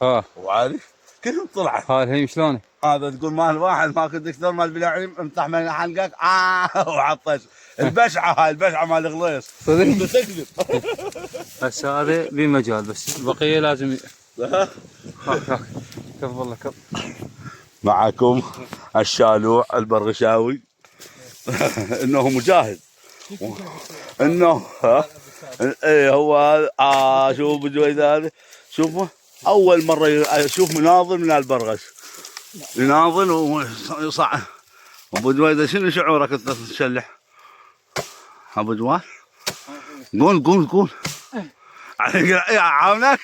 ها وعارف كلهم طلعت. هاي الهيم شلونه؟ هذا تقول مال واحد ماكو دكتور مال بلاعيم امسح من حلقك وعطش. البشعه هاي البشعه مال الغليص صدق؟ تكذب. بس هذا بمجال، بس البقيه لازم هاك هاك كف والله كف. معكم الشالوع البرغشاوي. انه مجاهد انه ايه هو هذا. شوف بجويد هذا شوفه اول مره اشوف مناظر من البرغش يناظر ويصعد. ابو جويده شنو شعورك انت تشلح؟ ابو جوال قول قول قول. عاونك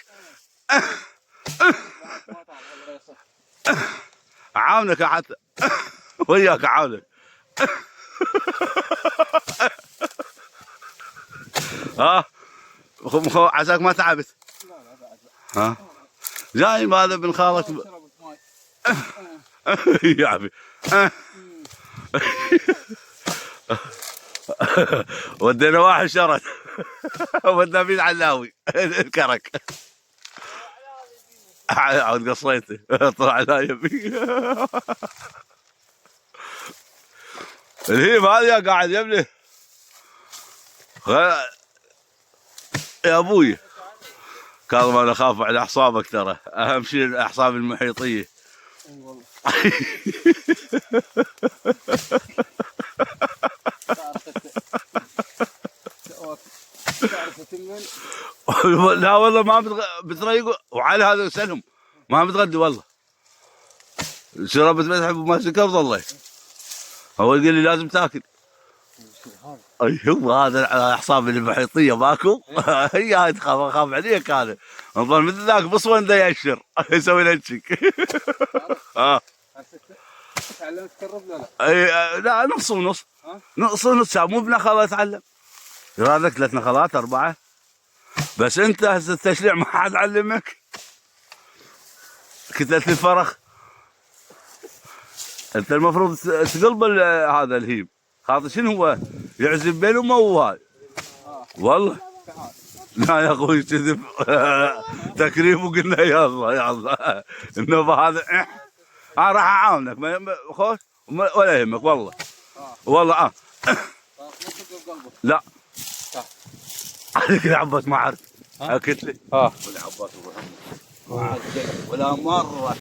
عاونك حتى وياك عاونك. ها عساك ما تعبت. ها جاي هذا بن خالك يا عمي. ودينا واحد شرد ودنا بيد علاوي الكرك عاد قصيته طلع لا يبي. الهيم هذا قاعد يبني يا ابوي. كاظم انا اخاف على اعصابك ترى، اهم شيء الاعصاب المحيطيه. لا والله ما بتريقوا وعلى هذا سلهم ما بتغدي والله. شربت مذهب وما سكر والله. هو يقول لي لازم تاكل. ايوه هذا الاعصاب المحيطيه ماكو. هي هاي اخاف عليك هذا. نظل مثل ذاك بصوان دا يأشر يسوي لنشك. ها تعلمت تقرب لا؟ اي لا نص ونص. نص ونص مو بنخله اتعلم. يراد لك 3 نخلات 4 بس انت هسه التشليع ما حد علمك. كتلة الفرخ انت المفروض تقلب هذا الهيم. خاطر شنو هو يعزب بين امه وهاي. والله لا يا اخوي كذب. تكريم وقلنا يلا يلا انه هذا انا راح اعاونك خوش ولا يهمك والله. والله لا عليك يا عباس ما عرفت. اكلت لي ولا عباس ولا مره